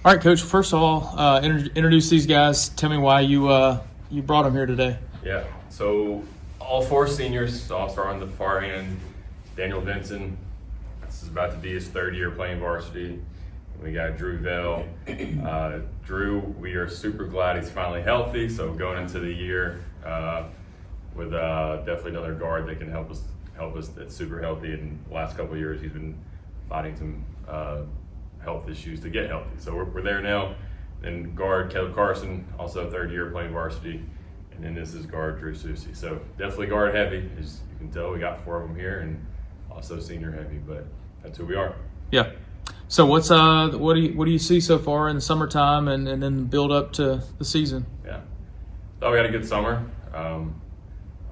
All right, Coach. First of all, introduce these guys. Tell me why you brought them here today. Yeah. So all four seniors. So I'll start on the far end. Daniel Benson. This is about to be his third year playing varsity. We got Drew Vell. Drew, we are super glad he's finally healthy. So going into the year with definitely another guard that can help us that's super healthy. And the last couple of years he's been fighting some health issues to get healthy. So we're there now. Then guard Kyle Parmley, also third year playing varsity. And then this is guard Drew Susi. So definitely guard heavy. As you can tell, we got four of them here, and also senior heavy, but that's who we are. Yeah. So what do you see so far in the summertime and then build up to the season? Yeah. Thought we had a good summer.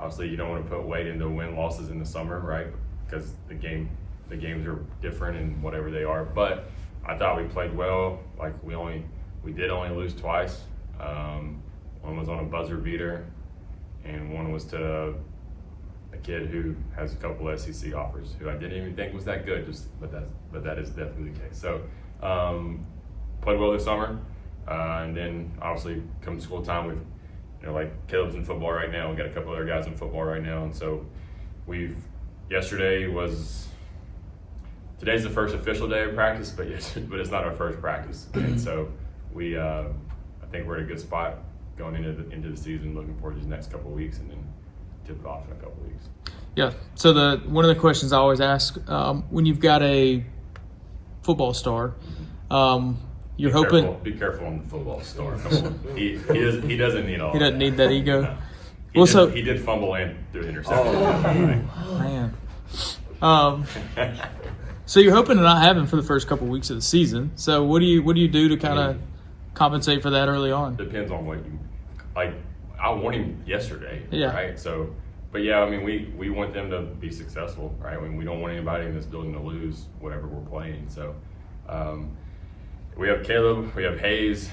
Obviously you don't want to put weight into win losses in the summer, right? Because the games are different and whatever they are. But I thought we played well. Like we did only lose twice. One was on a buzzer beater, and one was to a kid who has a couple SEC offers, who I didn't even think was that good. But that is definitely the case. So played well this summer, and then obviously come school time, we've like Caleb's in football right now. We got a couple other guys in football right now, and so today's the first official day of practice, but it's not our first practice, and so I think we're in a good spot going into the season. Looking forward to these next couple of weeks, and then tip it off in a couple of weeks. Yeah. So one of the questions I always ask when you've got a football star, you're hoping. Be careful on the football star. He doesn't need all. He doesn't need that ego. He did fumble and threw an interception. Man. So you're hoping to not have him for the first couple of weeks of the season. So what do you do to kind of compensate for that early on? Depends on what you like. I want him yesterday, yeah. Right? So, but yeah, I mean, we want them to be successful, right? I mean, we don't want anybody in this building to lose whatever we're playing. So, we have Caleb, we have Hayes,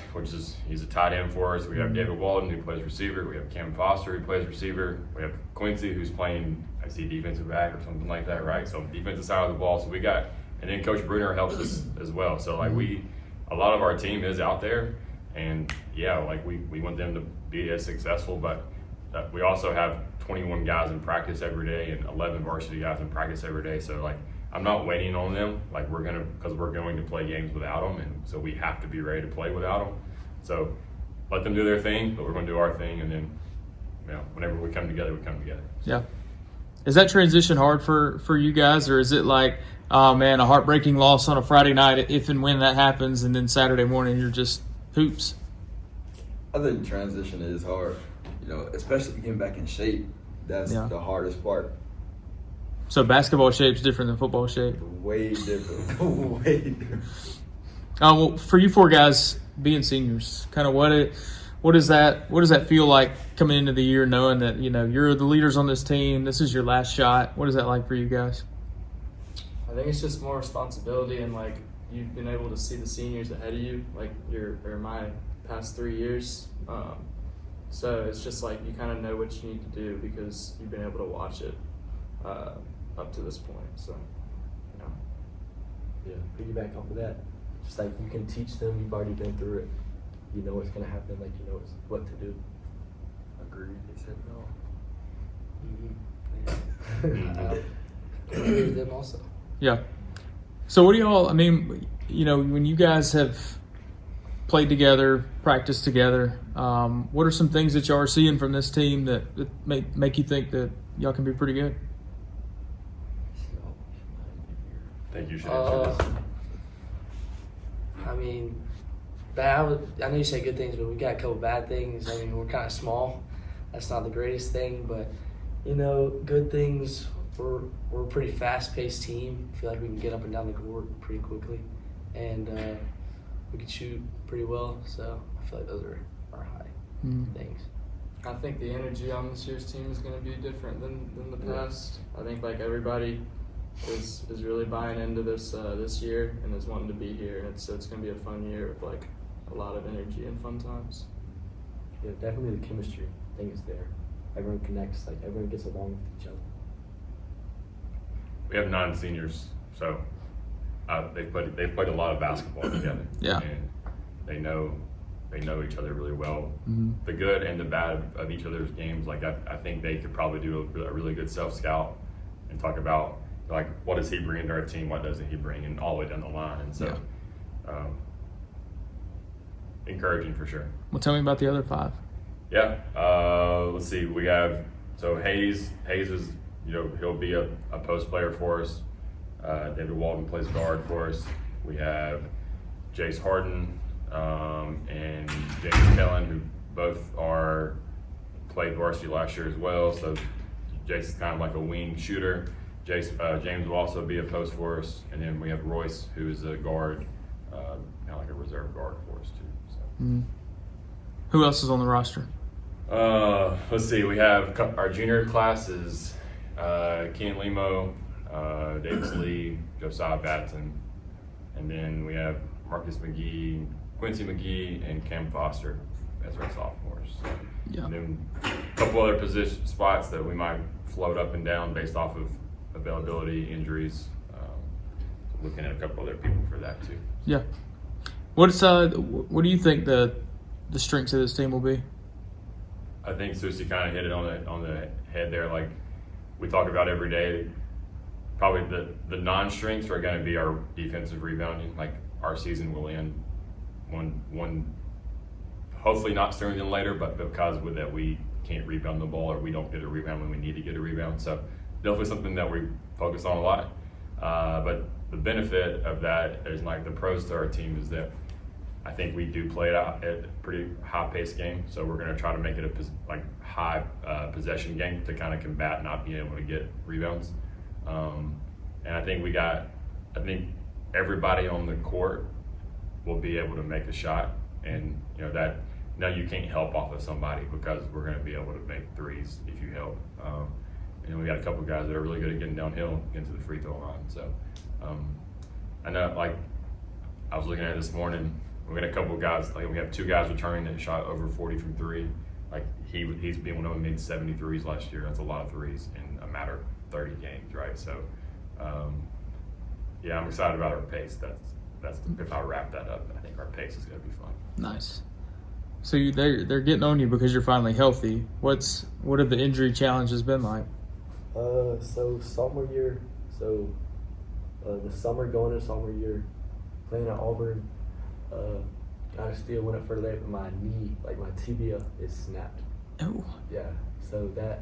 he's a tight end for us. We have David Walden, who plays receiver. We have Cam Foster, who plays receiver. We have Quincy, who's playing, I see, defensive back or something like that, right? So defensive side of the ball. So and then Coach Bruner helps us as well. So like a lot of our team is out there, and yeah, like we want them to be as successful, but we also have 21 guys in practice every day and 11 varsity guys in practice every day. So like, I'm not waiting on them. Like because we're going to play games without them, and so we have to be ready to play without them. So let them do their thing, but we're going to do our thing, and then whenever we come together, we come together. Yeah. Is that transition hard for you guys, or is it like, oh man, a heartbreaking loss on a Friday night if and when that happens, and then Saturday morning you're just hoops? I think transition is hard, especially getting back in shape. That's the hardest part. So basketball shape's different than football shape? Way different. Way different. Well, for you four guys being seniors, kind of what does that feel like coming into the year, knowing that you're the leaders on this team, this is your last shot? What is that like for you guys? I think it's just more responsibility, and like you've been able to see the seniors ahead of you, like my past 3 years. So it's just like you kind of know what you need to do because you've been able to watch it up to this point. So, yeah. Piggyback off of that, just like you can teach them. You've already been through it. You know what's gonna happen. Like you know what to do. Agreed. They said no. I agree with them also. Yeah. So what do y'all? I mean, when you guys have played together, practiced together, what are some things that y'all are seeing from this team that make you think that y'all can be pretty good? I think you should answer this. I mean, I know you say good things, but we got a couple bad things. I mean, we're kind of small. That's not the greatest thing, but good things. We're a pretty fast-paced team. I feel like we can get up and down the court pretty quickly, and we can shoot pretty well. So I feel like those are our high things. I think the energy on this year's team is going to be different than the past. I think like everybody is really buying into this year and is wanting to be here, and so it's going to be a fun year with like a lot of energy and fun times. Yeah, definitely the chemistry thing is there. Everyone connects, like everyone gets along with each other. We have 9 seniors, so they've played a lot of basketball together. Yeah. And they know each other really well. Mm-hmm. The good and the bad of each other's games. Like I think they could probably do a really good self-scout and talk about like what does he bring into our team, what doesn't he bring, and all the way down the line. And so encouraging for sure. Well, tell me about the other 5. Yeah, let's see. We have Hayes. Hayes is he'll be a post player for us. David Walden plays guard for us. We have Jace Harden and James Kellen, who both played varsity last year as well. So Jace is kind of like a wing shooter. James will also be a post for us, and then we have Royce, who is a guard, kind of like a reserve guard for us too. So. Mm-hmm. Who else is on the roster? Let's see. We have our junior classes: Keenan Lemo, Davis Lee, Josiah Batson, and then we have Marcus McGee, Quincy McGee, and Cam Foster as our sophomores. So, Yeah. And then a couple other position spots that we might float up and down based off of availability, injuries. Looking at a couple other people for that too. Yeah. What do you think the strengths of this team will be? I think Susie kind of hit it on the head there. Like we talk about every day, probably the non-strengths are going to be our defensive rebounding. Like our season will end one hopefully not sooner than later, but because with that we can't rebound the ball or we don't get a rebound when we need to get a rebound. So definitely something that we focus on a lot. But the benefit of that is like the pros to our team is that I think we do play it out at a pretty high-paced game, so we're going to try to make it a high possession game to kind of combat not being able to get rebounds. And I think everybody on the court will be able to make a shot, and that now you can't help off of somebody because we're going to be able to make threes if you help. And we got a couple guys that are really good at getting downhill into the free throw line. So I know, like I was looking at it this morning. We got a couple of guys, like we have 2 guys returning that shot over 40 from 3. Like he's been one of them, made 73s last year. That's a lot of threes in a matter of 30 games, right? So, yeah, I'm excited about our pace. That's if I wrap that up, I think our pace is going to be fun. Nice. So they're getting on you because you're finally healthy. What have the injury challenges been like? So sophomore year, the summer going into sophomore year, playing at Auburn, kind of still went up for late, but my knee, like my tibia, is snapped. Oh. Yeah, so that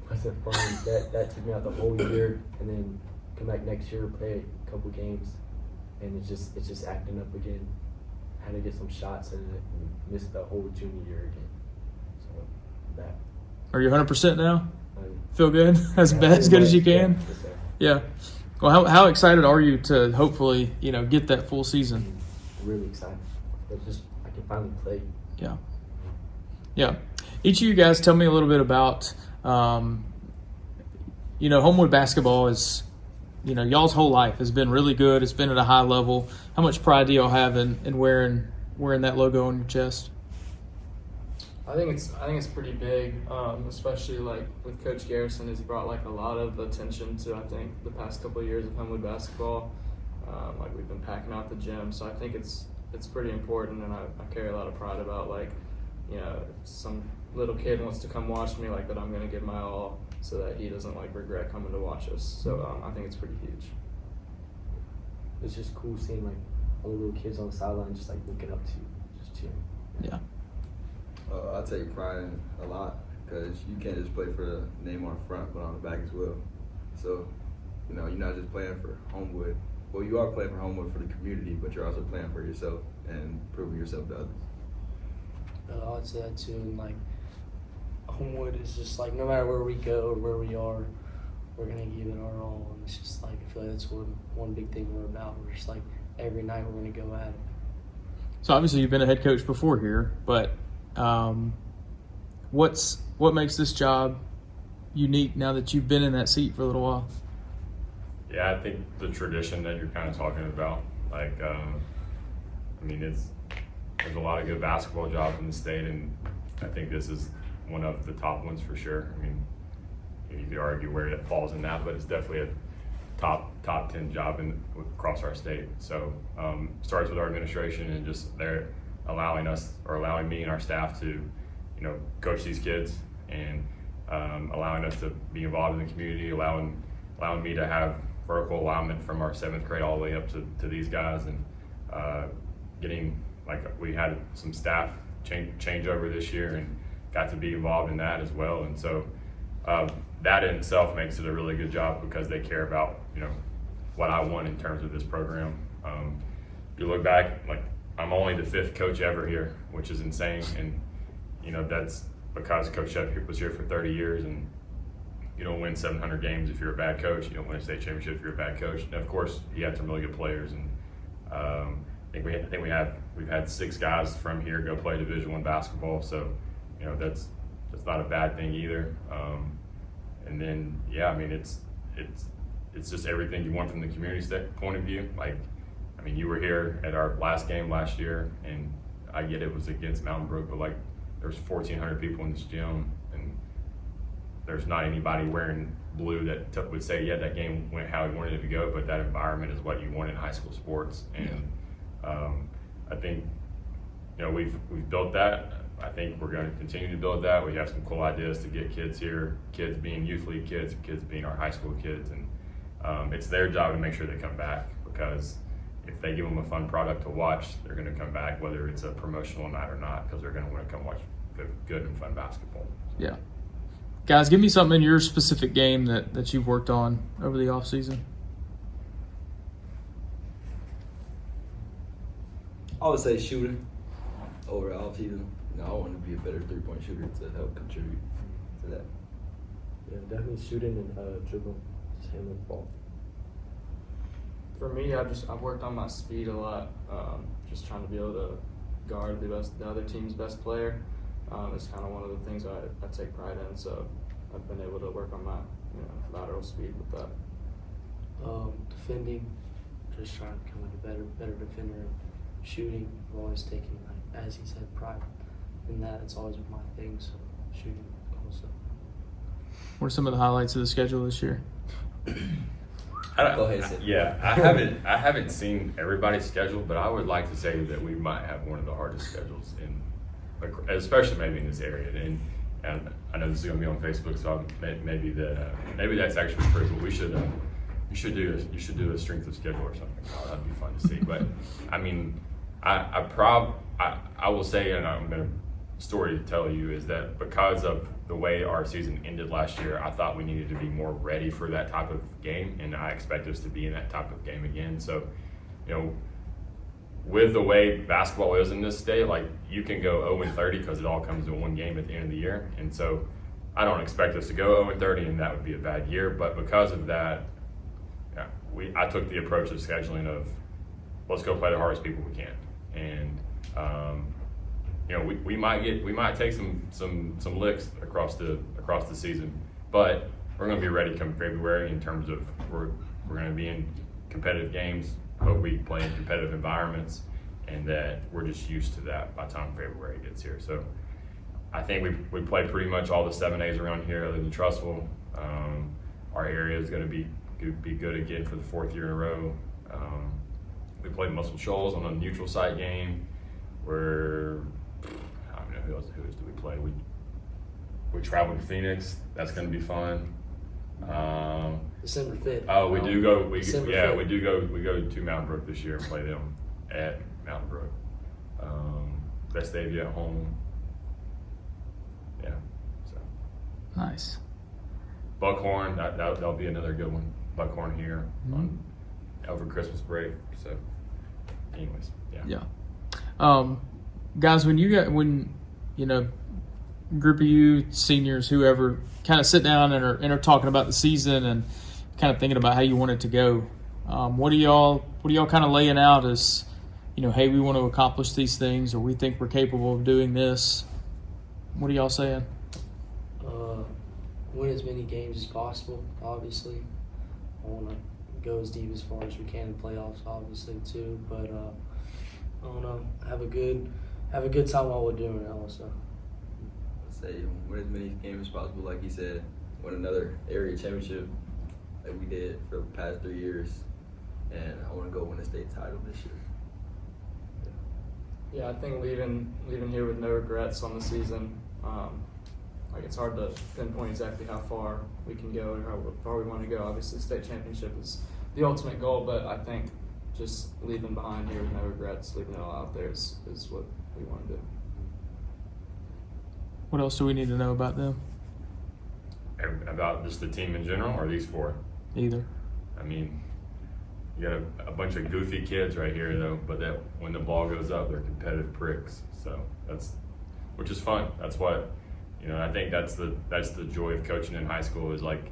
wasn't fun. that took me out the whole year, and then come back next year, play a couple games, and it's just acting up again. Had to get some shots and missed the whole junior year again. So that. Are you 100% now? Feel good? As good as you can? Yeah. Well, how excited are you to hopefully get that full season? Really excited. I can finally play. Yeah. Yeah. Each of you guys tell me a little bit about, Homewood basketball is, y'all's whole life has been really good. It's been at a high level. How much pride do y'all have in wearing that logo on your chest? I think it's pretty big, especially like with Coach Garrison. He's brought like a lot of attention to I think the past couple of years of Homewood basketball. Like we've been packing out the gym, so I think it's pretty important, and I carry a lot of pride about like if some little kid wants to come watch me, like that I'm gonna give my all so that he doesn't like regret coming to watch us. So I think it's pretty huge. It's just cool seeing like all the little kids on the sideline just like looking up to you, just cheering. Yeah. I take pride in a lot because you can't just play for the name on the front, but on the back as well. So, you're not just playing for Homewood. Well, you are playing for Homewood for the community, but you're also playing for yourself and proving yourself to others. I would say that too. And like Homewood is just like no matter where we go or where we are, we're gonna give it our all. And it's just like I feel like that's one big thing we're about. We're just like every night we're gonna go at it. So obviously you've been a head coach before here, but what makes this job unique now that you've been in that seat for a little while? Yeah, I think the tradition that you're kind of talking about, like, there's a lot of good basketball jobs in the state, and I think this is one of the top ones for sure. I mean, you could argue where it falls in that, but it's definitely a top top 10 job across our state. So starts with our administration and just they're allowing me and our staff to, coach these kids and allowing us to be involved in the community, allowing me to have vertical alignment from our 7th grade all the way up to these guys, and getting, we had some staff change over this year and got to be involved in that as well. And so that in itself makes it a really good job because they care about, what I want in terms of this program. If you look back, I'm only the 5th coach ever here, which is insane. And, that's because Coach Shep was here for 30 years, and you don't win 700 games if you're a bad coach. You don't win a state championship if you're a bad coach. And of course, he had some really good players, and we've had 6 guys from here go play Division I basketball. So, that's not a bad thing either. And then, it's just everything you want from the community point of view. You were here at our last game last year, and I get it was against Mountain Brook, but there's 1,400 people in this gym, and there's not anybody wearing blue that would say, yeah, that game went how he wanted it to go, but that environment is what you want in high school sports. And I think, we've built that. I think we're going to continue to build that. We have some cool ideas to get kids here, kids being youth league kids being our high school kids. And it's their job to make sure they come back, because if they give them a fun product to watch, they're going to come back, whether it's a promotional night or not, because they're going to want to come watch good and fun basketball. Yeah. Guys, give me something in your specific game that you've worked on over the off season. I would say shooting over the off season. I want to be a better 3-point shooter to help contribute to that. Yeah, definitely shooting and dribbling, just handling the ball. For me, I've worked on my speed a lot. Just trying to be able to guard the other team's best player. It's kind of one of the things I take pride in. So I've been able to work on my lateral speed with that. Defending, just trying to become a better defender. Shooting, I've always taken, as he said, pride in that. It's always been my thing. So shooting also. What are some of the highlights of the schedule this year? Go ahead, Sid. Yeah, I haven't seen everybody's schedule, but I would like to say that we might have one of the hardest schedules especially maybe in this area. And I know this is going to be on Facebook, so maybe that's actually true. But you should do a strength of schedule or something. Oh, that'd be fun to see. But I will say, and I'm going to story to tell you, is that because of the way our season ended last year, I thought we needed to be more ready for that type of game, and I expect us to be in that type of game again. So, with the way basketball is in this state, you can go 0-30 because it all comes in one game at the end of the year. And so I don't expect us to go 0-30 and that would be a bad year. But because of that, I took the approach of scheduling of let's go play the hardest people we can. And we might take some licks across the season, but we're going to be ready come February in terms of we're going to be in competitive games. Hope we play in competitive environments, and that we're just used to that by the time February gets here. So I think we play pretty much all the 7As around here other than Trussville. Our area is going to be good again for the 4th year in a row. We played Muscle Shoals on a neutral site game where I don't know who else do we play. We traveled to Phoenix. That's going to be fun. December 5th. Oh, we do go. December 5th. We do go. We go to Mountain Brook this year and play them at Mountain Brook. Vestavia at home. Yeah. So. Nice. Buckhorn. That'll be another good one. Buckhorn here over Christmas break. So, anyways, yeah. Guys, when group of you seniors, whoever, kind of sit down and are talking about the season and kind of thinking about how you want it to go, what are y'all kind of laying out as, hey, we want to accomplish these things, or we think we're capable of doing this? What are y'all saying? Win as many games as possible, obviously. I want to go as deep as far as we can in playoffs, obviously, too. But I don't know, have a good time while we're doing it also. I'd say win as many games as possible, like he said, win another area championship. like we did for the past 3 years, and I want to go win a state title this year. Yeah, I think leaving here with no regrets on the season. Like it's hard to pinpoint exactly how far we can go or how far we want to go. Obviously, state championship is the ultimate goal, but I think just leaving behind here with no regrets, leaving it all out there is what we want to do. What else do we need to know about them? About just the team in general, or these four? Either. I mean, you got a bunch of goofy kids right here, though. But that when the ball goes up, they're competitive pricks. So which is fun. That's what, I think that's the joy of coaching in high school is like,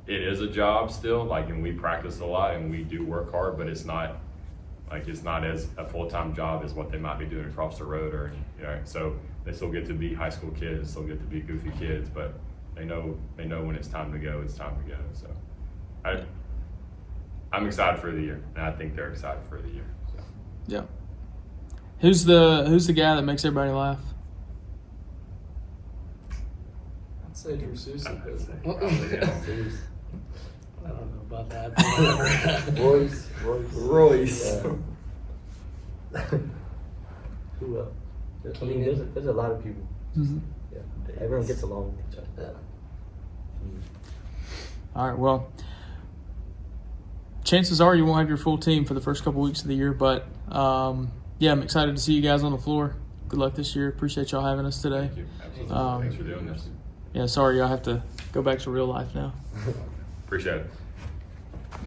it is a job still. Like, and we practice a lot and we do work hard, but it's not as a full-time job as what they might be doing across the road or So they still get to be high school kids, still get to be goofy kids, but they know when it's time to go. It's time to go. So I'm excited for the year, and I think they're excited for the year. So. Yeah. Who's the guy that makes everybody laugh? I'd say Drew Sousa. I'd say but- probably, I don't know about that. Royce. Yeah. Who else? I mean, there's a lot of people. Mm-hmm. Yeah. Everyone gets along with each other. All right. Well, chances are you won't have your full team for the first couple weeks of the year, but yeah, I'm excited to see you guys on the floor. Good luck this year. Appreciate y'all having us today. Thank you. Absolutely. Um, Thanks for doing this. Yeah, sorry y'all have to go back to real life now. Appreciate it.